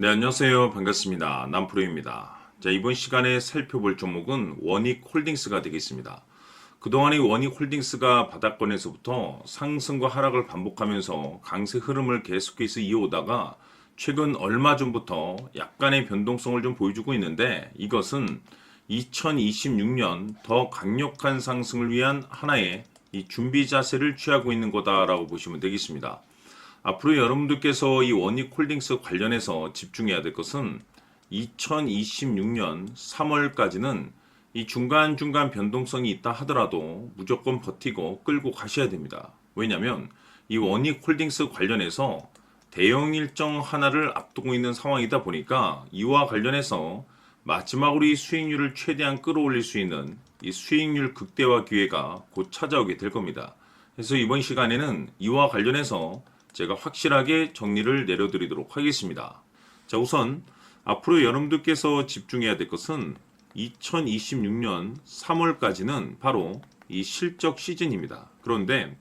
네, 안녕하세요. 반갑습니다. 남프로입니다. 자, 이번 시간에 살펴볼 종목은 원익홀딩스가 되겠습니다. 그동안 이 원익홀딩스가 바닥권에서부터 상승과 하락을 반복하면서 강세 흐름을 계속해서 이어오다가 최근 얼마 전부터 약간의 변동성을 좀 보여주고 있는데, 이것은 2026년 더 강력한 상승을 위한 하나의 이 준비 자세를 취하고 있는 거다라고 보시면 되겠습니다. 앞으로 여러분들께서 이 원익홀딩스 관련해서 집중해야 될 것은 2026년 3월까지는 이 중간중간 변동성이 있다 하더라도 무조건 버티고 끌고 가셔야 됩니다. 왜냐하면 이 원익홀딩스 관련해서 대형 일정 하나를 앞두고 있는 상황이다 보니까 이와 관련해서 마지막으로 이 수익률을 최대한 끌어올릴 수 있는 이 수익률 극대화 기회가 곧 찾아오게 될 겁니다. 그래서 이번 시간에는 이와 관련해서 제가 확실하게 정리를 내려드리도록 하겠습니다. 자, 우선 앞으로 여러분들께서 집중해야 될 것은 2026년 3월까지는 바로 이 실적 시즌입니다. 그런데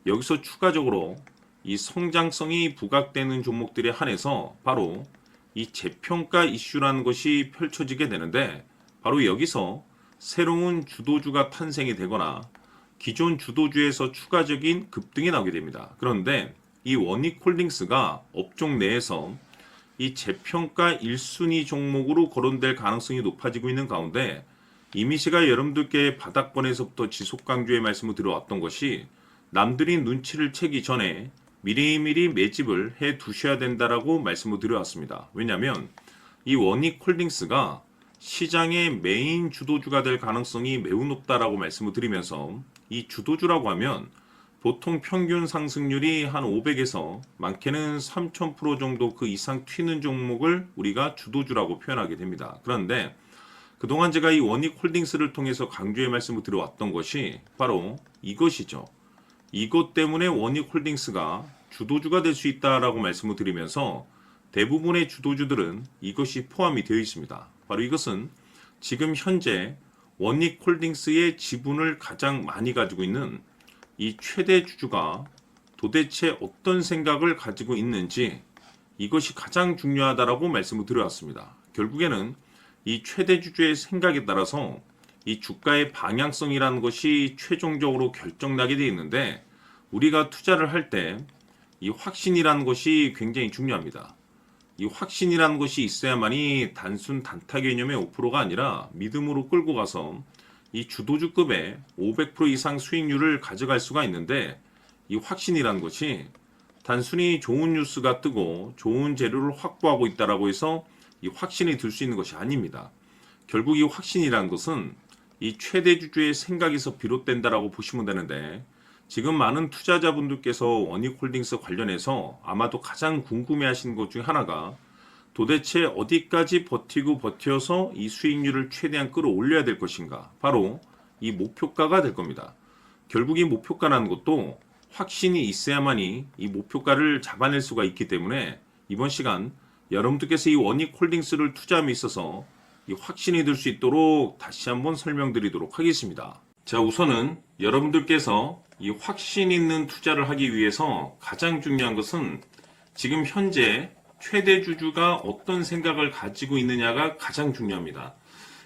여기서 추가적으로 이 성장성이 부각되는 종목들에 한해서 바로 이 재평가 이슈라는 것이 펼쳐지게 되는데, 바로 여기서 새로운 주도주가 탄생이 되거나 기존 주도주에서 추가적인 급등이 나오게 됩니다. 그런데 이 원익홀딩스가 업종 내에서 이 재평가 1순위 종목으로 거론될 가능성이 높아지고 있는 가운데, 이미 제가 여러분들께 바닥권에서부터 지속 강조의 말씀을 드려왔던 것이 남들이 눈치를 채기 전에 미리미리 매집을 해 두셔야 된다라고 말씀을 드려왔습니다. 왜냐하면 이 원익홀딩스가 시장의 메인 주도주가 될 가능성이 매우 높다라고 말씀을 드리면서, 이 주도주라고 하면 보통 평균 상승률이 한 500에서 많게는 3000% 정도 그 이상 튀는 종목을 우리가 주도주라고 표현하게 됩니다. 그런데 그동안 제가 이 원익홀딩스를 통해서 강조의 말씀을 드려왔던 것이 바로 이것이죠. 이것 때문에 원익홀딩스가 주도주가 될 수 있다라고 말씀을 드리면서 대부분의 주도주들은 이것이 포함이 되어 있습니다. 바로 이것은 지금 현재 원익홀딩스의 지분을 가장 많이 가지고 있는 이 최대 주주가 도대체 어떤 생각을 가지고 있는지, 이것이 가장 중요하다라고 말씀을 드려왔습니다. 결국에는 이 최대 주주의 생각에 따라서 이 주가의 방향성이라는 것이 최종적으로 결정나게 되어 있는데, 우리가 투자를 할 때 이 확신이라는 것이 굉장히 중요합니다. 이 확신이라는 것이 있어야만이 단순 단타 개념의 5%가 아니라 믿음으로 끌고 가서 이 주도주급의 500% 이상 수익률을 가져갈 수가 있는데, 이 확신이라는 것이 단순히 좋은 뉴스가 뜨고 좋은 재료를 확보하고 있다라고 해서 이 확신이 들 수 있는 것이 아닙니다. 결국 이 확신이라는 것은 이 최대 주주의 생각에서 비롯된다라고 보시면 되는데, 지금 많은 투자자분들께서 원익홀딩스 관련해서 아마도 가장 궁금해하시는 것 중에 하나가 도대체 어디까지 버티고 버텨서 이 수익률을 최대한 끌어올려야 될 것인가, 바로 이 목표가가 될 겁니다. 결국 이 목표가라는 것도 확신이 있어야만이 이 목표가를 잡아낼 수가 있기 때문에 이번 시간 여러분들께서 이 원익홀딩스를 투자함에 있어서 이 확신이 들 수 있도록 다시 한번 설명드리도록 하겠습니다. 자, 우선은 여러분들께서 이 확신 있는 투자를 하기 위해서 가장 중요한 것은 지금 현재 최대 주주가 어떤 생각을 가지고 있느냐가 가장 중요합니다.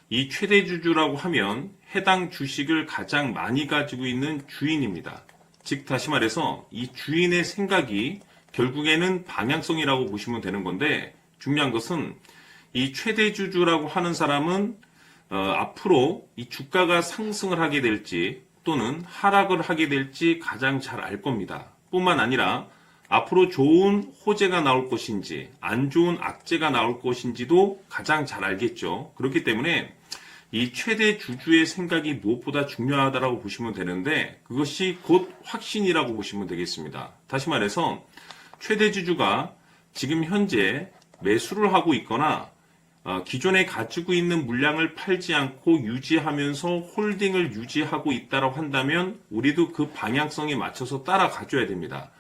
이 최대 주주라고 하면 해당 주식을 가장 많이 가지고 있는 주인입니다. 즉 다시 말해서 이 주인의 생각이 결국에는 방향성이라고 보시면 되는 건데, 중요한 것은 이 최대 주주라고 하는 사람은 앞으로 이 주가가 상승을 하게 될지 또는 하락을 하게 될지 가장 잘 알 겁니다. 뿐만 아니라 앞으로 좋은 호재가 나올 것인지 안 좋은 악재가 나올 것인지도 가장 잘 알겠죠. 그렇기 때문에 이 최대 주주의 생각이 무엇보다 중요하다고 보시면 되는데, 그것이 곧 확신이라고 보시면 되겠습니다. 다시 말해서 최대 주주가 지금 현재 매수를 하고 있거나 기존에 가지고 있는 물량을 팔지 않고 유지하면서 홀딩을 유지하고 있다고 한다면 우리도 그 방향성에 맞춰서 따라가줘야 됩니다.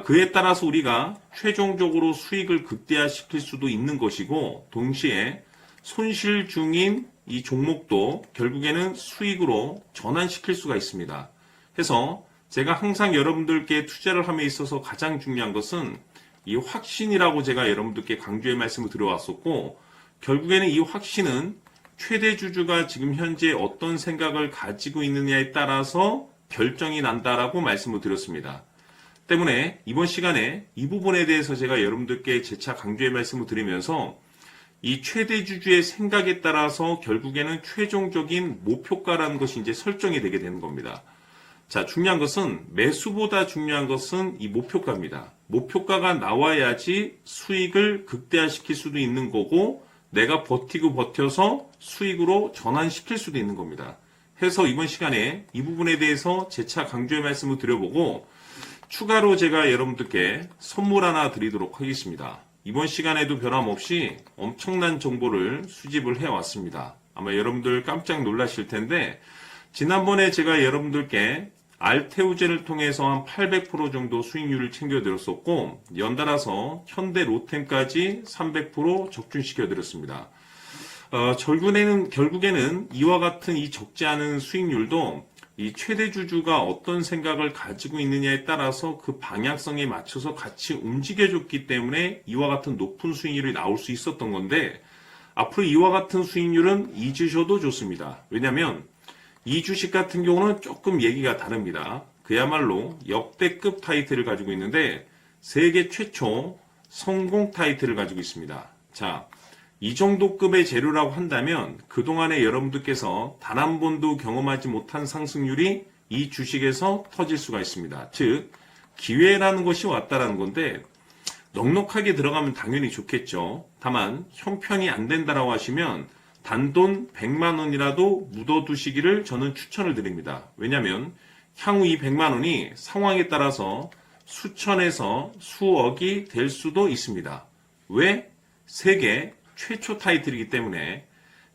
그에 따라서 우리가 최종적으로 수익을 극대화시킬 수도 있는 것이고, 동시에 손실 중인 이 종목도 결국에는 수익으로 전환시킬 수가 있습니다. 해서 제가 항상 여러분들께 투자를 함에 있어서 가장 중요한 것은 이 확신이라고 제가 여러분들께 강조의 말씀을 드려왔었고, 결국에는 이 확신은 최대 주주가 지금 현재 어떤 생각을 가지고 있느냐에 따라서 결정이 난다라고 말씀을 드렸습니다. 때문에 이번 시간에 이 부분에 대해서 제가 여러분들께 재차 강조의 말씀을 드리면서 이 최대 주주의 생각에 따라서 결국에는 최종적인 목표가라는 것이 이제 설정이 되게 되는 겁니다. 자, 중요한 것은 매수보다 중요한 것은 이 목표가입니다. 목표가가 나와야지 수익을 극대화시킬 수도 있는 거고 내가 버티고 버텨서 수익으로 전환시킬 수도 있는 겁니다. 해서 이번 시간에 이 부분에 대해서 재차 강조의 말씀을 드려보고 추가로 제가 여러분들께 선물 하나 드리도록 하겠습니다. 이번 시간에도 변함없이 엄청난 정보를 수집을 해왔습니다. 아마 여러분들 깜짝 놀라실 텐데 지난번에 제가 여러분들께 알테오젠을 통해서 한 800% 정도 수익률을 챙겨드렸었고 연달아서 현대 로템까지 300% 적중시켜드렸습니다. 결국에는 이와 같은 이 적지 않은 수익률도 이 최대 주주가 어떤 생각을 가지고 있느냐에 따라서 그 방향성에 맞춰서 같이 움직여줬기 때문에 이와 같은 높은 수익률이 나올 수 있었던 건데 앞으로 이와 같은 수익률은 잊으셔도 좋습니다. 왜냐하면 이 주식 같은 경우는 조금 얘기가 다릅니다. 그야말로 역대급 타이틀을 가지고 있는데 세계 최초 성공 타이틀을 가지고 있습니다. 자, 이 정도 급의 재료라고 한다면 그동안에 여러분들께서 단 한 번도 경험하지 못한 상승률이 이 주식에서 터질 수가 있습니다. 즉 기회라는 것이 왔다라는 건데 넉넉하게 들어가면 당연히 좋겠죠. 다만 형편이 안 된다라고 하시면 단돈 100만 원이라도 묻어두시기를 저는 추천을 드립니다. 왜냐하면 향후 이 100만 원이 상황에 따라서 수천에서 수억이 될 수도 있습니다. 왜? 세계 최초 타이틀이기 때문에.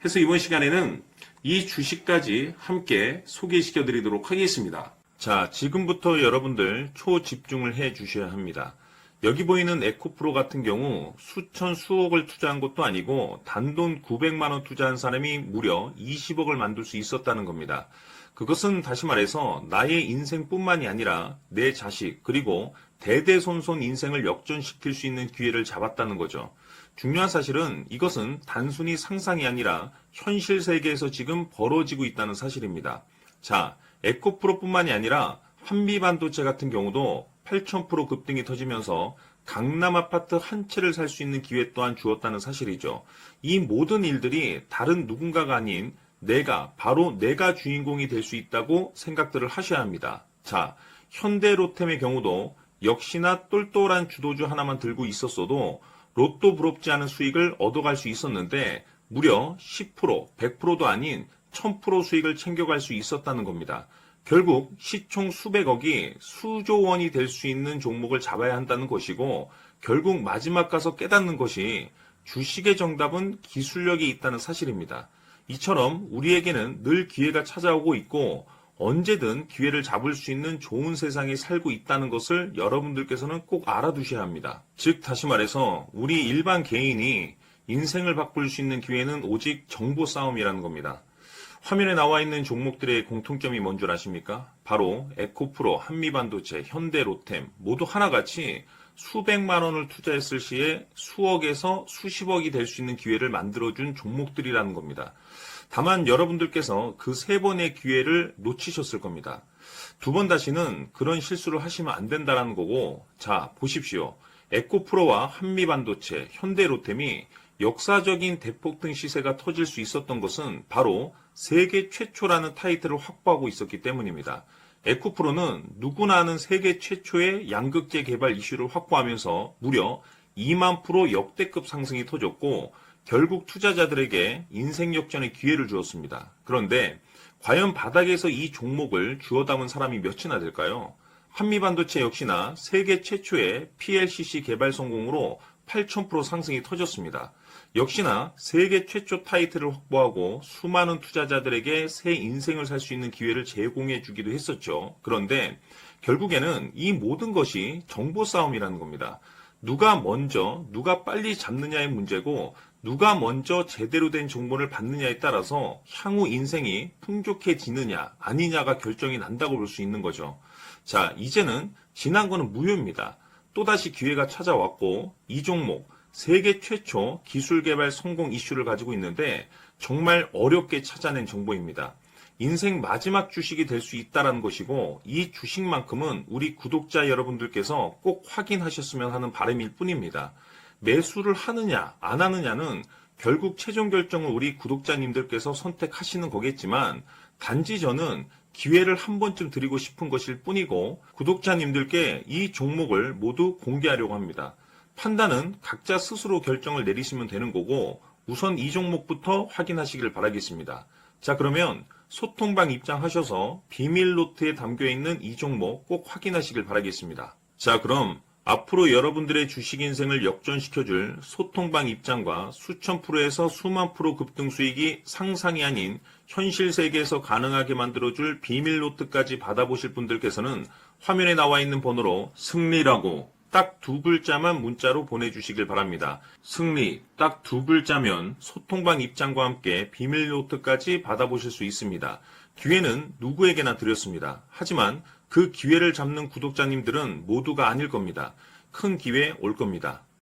해서 이번 시간에는 이 주식까지 함께 소개시켜 드리도록 하겠습니다. 자, 지금부터 여러분들 초집중을 해 주셔야 합니다. 여기 보이는 에코프로 같은 경우 수천 수억을 투자한 것도 아니고 단돈 900만 원 투자한 사람이 무려 20억을 만들 수 있었다는 겁니다. 그것은 다시 말해서 나의 인생뿐만이 아니라 내 자식 그리고 대대손손 인생을 역전시킬 수 있는 기회를 잡았다는 거죠. 중요한 사실은 이것은 단순히 상상이 아니라 현실 세계에서 지금 벌어지고 있다는 사실입니다. 자, 에코프로뿐만이 아니라 한미반도체 같은 경우도 8,000% 급등이 터지면서 강남 아파트 한 채를 살 수 있는 기회 또한 주었다는 사실이죠. 이 모든 일들이 다른 누군가가 아닌 바로 내가 주인공이 될 수 있다고 생각들을 하셔야 합니다. 자, 현대로템의 경우도 역시나 똘똘한 주도주 하나만 들고 있었어도 로또 부럽지 않은 수익을 얻어갈 수 있었는데 무려 10%, 100%도 아닌 1000% 수익을 챙겨갈 수 있었다는 겁니다. 결국 시총 수백억이 수조 원이 될 수 있는 종목을 잡아야 한다는 것이고 결국 마지막 가서 깨닫는 것이 주식의 정답은 기술력이 있다는 사실입니다. 이처럼 우리에게는 늘 기회가 찾아오고 있고 언제든 기회를 잡을 수 있는 좋은 세상에 살고 있다는 것을 여러분들께서는 꼭 알아두셔야 합니다. 즉 다시 말해서 우리 일반 개인이 인생을 바꿀 수 있는 기회는 오직 정보 싸움이라는 겁니다. 화면에 나와 있는 종목들의 공통점이 뭔 줄 아십니까? 바로 에코프로, 한미반도체, 현대로템 모두 하나같이 수백만 원을 투자했을 시에 수억에서 수십억이 될 수 있는 기회를 만들어준 종목들이라는 겁니다. 다만 여러분들께서 그 세 번의 기회를 놓치셨을 겁니다. 두 번 다시는 그런 실수를 하시면 안 된다는 거고, 자 보십시오. 에코프로와 한미반도체, 현대로템이 역사적인 대폭등 시세가 터질 수 있었던 것은 바로 세계 최초라는 타이틀을 확보하고 있었기 때문입니다. 에코프로는 누구나 아는 세계 최초의 양극재 개발 이슈를 확보하면서 무려 2만 프로 역대급 상승이 터졌고 결국 투자자들에게 인생 역전의 기회를 주었습니다. 그런데 과연 바닥에서 이 종목을 주워 담은 사람이 몇이나 될까요? 한미반도체 역시나 세계 최초의 PLCC 개발 성공으로 8,000% 상승이 터졌습니다. 역시나 세계 최초 타이틀을 확보하고 수많은 투자자들에게 새 인생을 살 수 있는 기회를 제공해 주기도 했었죠. 그런데 결국에는 이 모든 것이 정보 싸움이라는 겁니다. 누가 먼저, 누가 빨리 잡느냐의 문제고 누가 먼저 제대로 된 정보를 받느냐에 따라서 향후 인생이 풍족해지느냐 아니냐가 결정이 난다고 볼 수 있는 거죠. 자, 이제는 지난 거는 무효입니다. 또다시 기회가 찾아왔고 이 종목 세계 최초 기술 개발 성공 이슈를 가지고 있는데 정말 어렵게 찾아낸 정보입니다. 인생 마지막 주식이 될 수 있다는 것이고 이 주식만큼은 우리 구독자 여러분들께서 꼭 확인하셨으면 하는 바람일 뿐입니다. 매수를 하느냐 안 하느냐는 결국 최종 결정을 우리 구독자님들께서 선택하시는 거겠지만 단지 저는 기회를 한 번쯤 드리고 싶은 것일 뿐이고 구독자님들께 이 종목을 모두 공개하려고 합니다. 판단은 각자 스스로 결정을 내리시면 되는 거고 우선 이 종목부터 확인하시길 바라겠습니다. 자, 그러면 소통방 입장하셔서 비밀 노트에 담겨있는 이 종목 꼭 확인하시길 바라겠습니다. 자, 그럼 앞으로 여러분들의 주식 인생을 역전시켜줄 소통방 입장과 수천 프로에서 수만 프로 급등 수익이 상상이 아닌 현실 세계에서 가능하게 만들어줄 비밀 노트까지 받아보실 분들께서는 화면에 나와 있는 번호로 승리라고 딱 2글자만 문자로 보내주시길 바랍니다. 승리 딱 2글자면 소통방 입장과 함께 비밀 노트까지 받아보실 수 있습니다. 기회는 누구에게나 드렸습니다. 하지만 그 기회를 잡는 구독자님들은 모두가 아닐 겁니다. 큰 기회 올 겁니다.